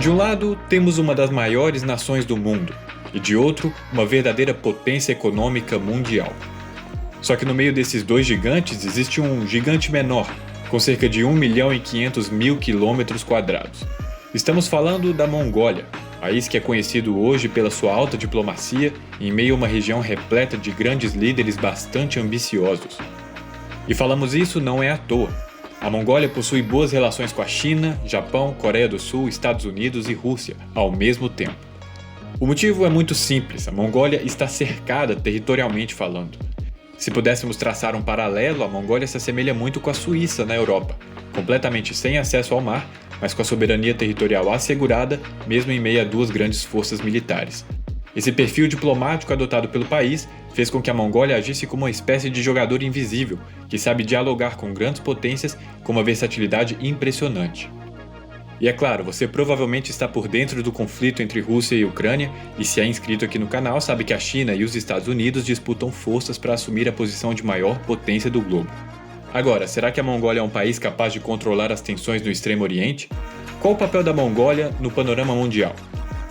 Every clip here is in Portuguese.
De um lado, temos uma das maiores nações do mundo, e de outro, uma verdadeira potência econômica mundial. Só que no meio desses dois gigantes existe um gigante menor, com cerca de 1.500.000 km². Estamos falando da Mongólia, país que é conhecido hoje pela sua alta diplomacia em meio a uma região repleta de grandes líderes bastante ambiciosos. E falamos isso não é à toa. A Mongólia possui boas relações com a China, Japão, Coreia do Sul, Estados Unidos e Rússia ao mesmo tempo. O motivo é muito simples, a Mongólia está cercada territorialmente falando. Se pudéssemos traçar um paralelo, a Mongólia se assemelha muito com a Suíça na Europa, completamente sem acesso ao mar, mas com a soberania territorial assegurada, mesmo em meio a duas grandes forças militares. Esse perfil diplomático adotado pelo país fez com que a Mongólia agisse como uma espécie de jogador invisível, que sabe dialogar com grandes potências com uma versatilidade impressionante. E é claro, você provavelmente está por dentro do conflito entre Rússia e Ucrânia, e se é inscrito aqui no canal sabe que a China e os Estados Unidos disputam forças para assumir a posição de maior potência do globo. Agora, será que a Mongólia é um país capaz de controlar as tensões no Extremo Oriente? Qual o papel da Mongólia no panorama mundial?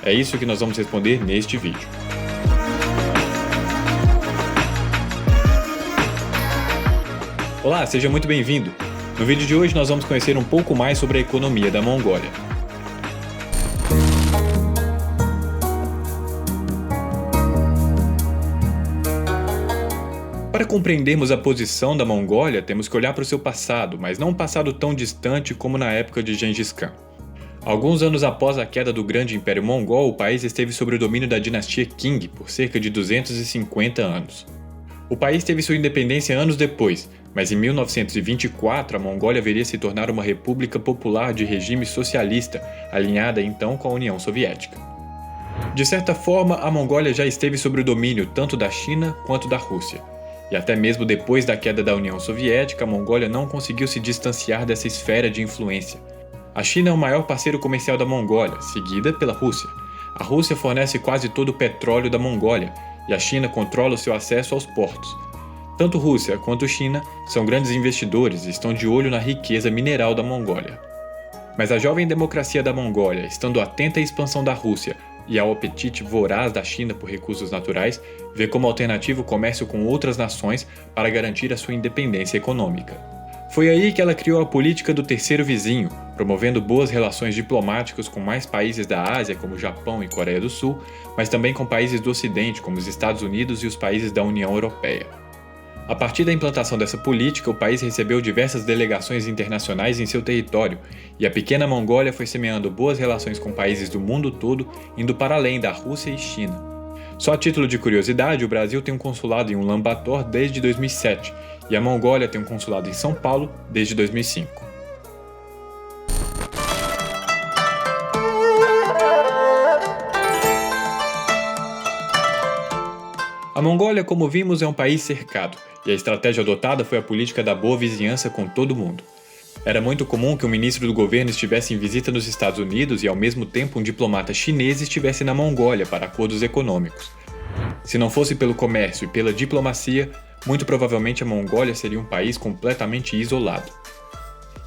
É isso que nós vamos responder neste vídeo. Olá, seja muito bem-vindo! No vídeo de hoje nós vamos conhecer um pouco mais sobre a economia da Mongólia. Para compreendermos a posição da Mongólia, temos que olhar para o seu passado, mas não um passado tão distante como na época de Gengis Khan. Alguns anos após a queda do grande Império Mongol, o país esteve sob o domínio da dinastia Qing por cerca de 250 anos. O país teve sua independência anos depois, mas em 1924 a Mongólia viria a se tornar uma república popular de regime socialista, alinhada então com a União Soviética. De certa forma, a Mongólia já esteve sob o domínio tanto da China quanto da Rússia. E até mesmo depois da queda da União Soviética, a Mongólia não conseguiu se distanciar dessa esfera de influência. A China é o maior parceiro comercial da Mongólia, seguida pela Rússia. A Rússia fornece quase todo o petróleo da Mongólia, e a China controla o seu acesso aos portos. Tanto Rússia quanto China são grandes investidores e estão de olho na riqueza mineral da Mongólia. Mas a jovem democracia da Mongólia, estando atenta à expansão da Rússia e ao apetite voraz da China por recursos naturais, vê como alternativa o comércio com outras nações para garantir a sua independência econômica. Foi aí que ela criou a política do terceiro vizinho, promovendo boas relações diplomáticas com mais países da Ásia, como Japão e Coreia do Sul, mas também com países do Ocidente, como os Estados Unidos e os países da União Europeia. A partir da implantação dessa política, o país recebeu diversas delegações internacionais em seu território, e a pequena Mongólia foi semeando boas relações com países do mundo todo, indo para além da Rússia e China. Só a título de curiosidade, o Brasil tem um consulado em Ulaanbaatar desde 2007, e a Mongólia tem um consulado em São Paulo desde 2005. A Mongólia, como vimos, é um país cercado, e a estratégia adotada foi a política da boa vizinhança com todo mundo. Era muito comum que um ministro do governo estivesse em visita nos Estados Unidos e ao mesmo tempo um diplomata chinês estivesse na Mongólia para acordos econômicos. Se não fosse pelo comércio e pela diplomacia, muito provavelmente a Mongólia seria um país completamente isolado.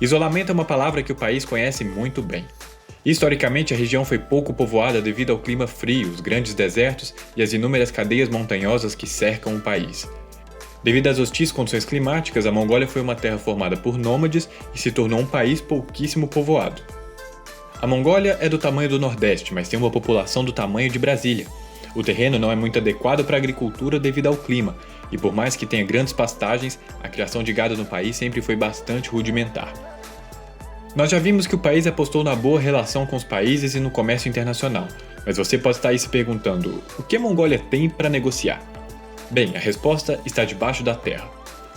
Isolamento é uma palavra que o país conhece muito bem. Historicamente, a região foi pouco povoada devido ao clima frio, os grandes desertos e as inúmeras cadeias montanhosas que cercam o país. Devido às hostis condições climáticas, a Mongólia foi uma terra formada por nômades e se tornou um país pouquíssimo povoado. A Mongólia é do tamanho do Nordeste, mas tem uma população do tamanho de Brasília. O terreno não é muito adequado para a agricultura devido ao clima, e por mais que tenha grandes pastagens, a criação de gado no país sempre foi bastante rudimentar. Nós já vimos que o país apostou na boa relação com os países e no comércio internacional, mas você pode estar aí se perguntando, o que a Mongólia tem para negociar? Bem, a resposta está debaixo da terra.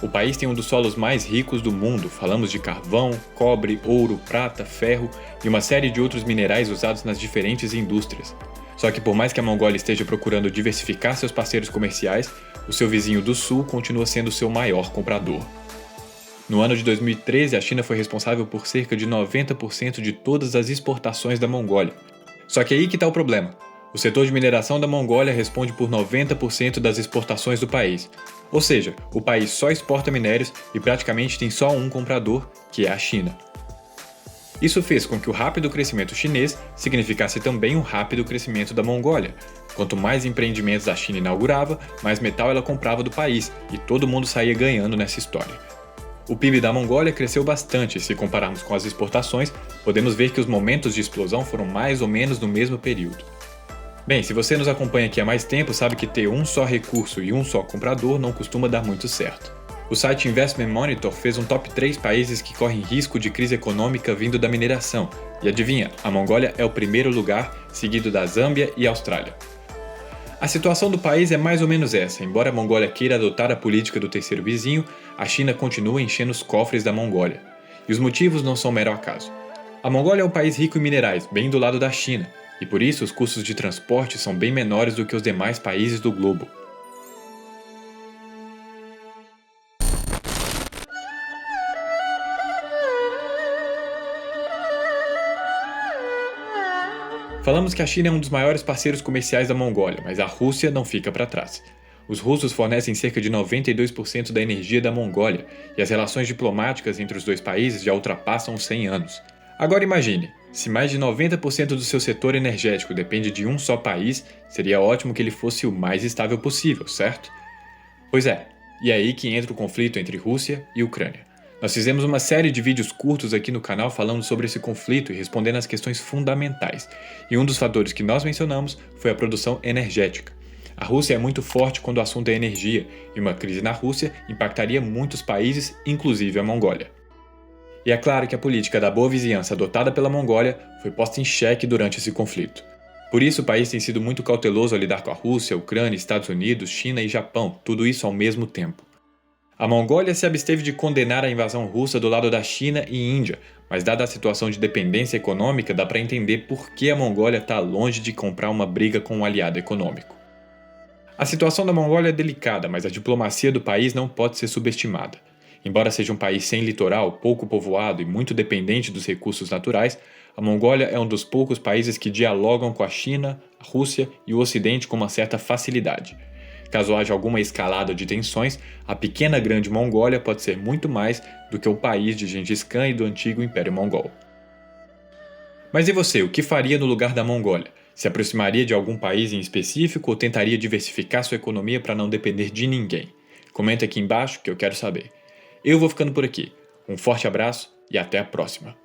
O país tem um dos solos mais ricos do mundo, falamos de carvão, cobre, ouro, prata, ferro e uma série de outros minerais usados nas diferentes indústrias. Só que por mais que a Mongólia esteja procurando diversificar seus parceiros comerciais, o seu vizinho do sul continua sendo seu maior comprador. No ano de 2013, a China foi responsável por cerca de 90% de todas as exportações da Mongólia. Só que aí que está o problema. O setor de mineração da Mongólia responde por 90% das exportações do país. Ou seja, o país só exporta minérios e praticamente tem só um comprador, que é a China. Isso fez com que o rápido crescimento chinês significasse também um rápido crescimento da Mongólia. Quanto mais empreendimentos a China inaugurava, mais metal ela comprava do país, e todo mundo saía ganhando nessa história. O PIB da Mongólia cresceu bastante e se compararmos com as exportações, podemos ver que os momentos de explosão foram mais ou menos no mesmo período. Bem, se você nos acompanha aqui há mais tempo, sabe que ter um só recurso e um só comprador não costuma dar muito certo. O site Investment Monitor fez um top 3 países que correm risco de crise econômica vindo da mineração. E adivinha, a Mongólia é o primeiro lugar, seguido da Zâmbia e Austrália. A situação do país é mais ou menos essa. Embora a Mongólia queira adotar a política do terceiro vizinho, a China continua enchendo os cofres da Mongólia. E os motivos não são mero acaso. A Mongólia é um país rico em minerais, bem do lado da China, e por isso os custos de transporte são bem menores do que os demais países do globo. Falamos que a China é um dos maiores parceiros comerciais da Mongólia, mas a Rússia não fica para trás. Os russos fornecem cerca de 92% da energia da Mongólia, e as relações diplomáticas entre os dois países já ultrapassam os 100 anos. Agora imagine, se mais de 90% do seu setor energético depende de um só país, seria ótimo que ele fosse o mais estável possível, certo? Pois é, e é aí que entra o conflito entre Rússia e Ucrânia. Nós fizemos uma série de vídeos curtos aqui no canal falando sobre esse conflito e respondendo às questões fundamentais. E um dos fatores que nós mencionamos foi a produção energética. A Rússia é muito forte quando o assunto é energia, e uma crise na Rússia impactaria muitos países, inclusive a Mongólia. E é claro que a política da boa vizinhança adotada pela Mongólia foi posta em xeque durante esse conflito. Por isso o país tem sido muito cauteloso ao lidar com a Rússia, Ucrânia, Estados Unidos, China e Japão, tudo isso ao mesmo tempo. A Mongólia se absteve de condenar a invasão russa do lado da China e Índia, mas dada a situação de dependência econômica, dá para entender por que a Mongólia está longe de comprar uma briga com um aliado econômico. A situação da Mongólia é delicada, mas a diplomacia do país não pode ser subestimada. Embora seja um país sem litoral, pouco povoado e muito dependente dos recursos naturais, a Mongólia é um dos poucos países que dialogam com a China, a Rússia e o Ocidente com uma certa facilidade. Caso haja alguma escalada de tensões, a pequena grande Mongólia pode ser muito mais do que o país de Gengis Khan e do antigo Império Mongol. Mas e você, o que faria no lugar da Mongólia? Se aproximaria de algum país em específico ou tentaria diversificar sua economia para não depender de ninguém? Comenta aqui embaixo que eu quero saber. Eu vou ficando por aqui. Um forte abraço e até a próxima.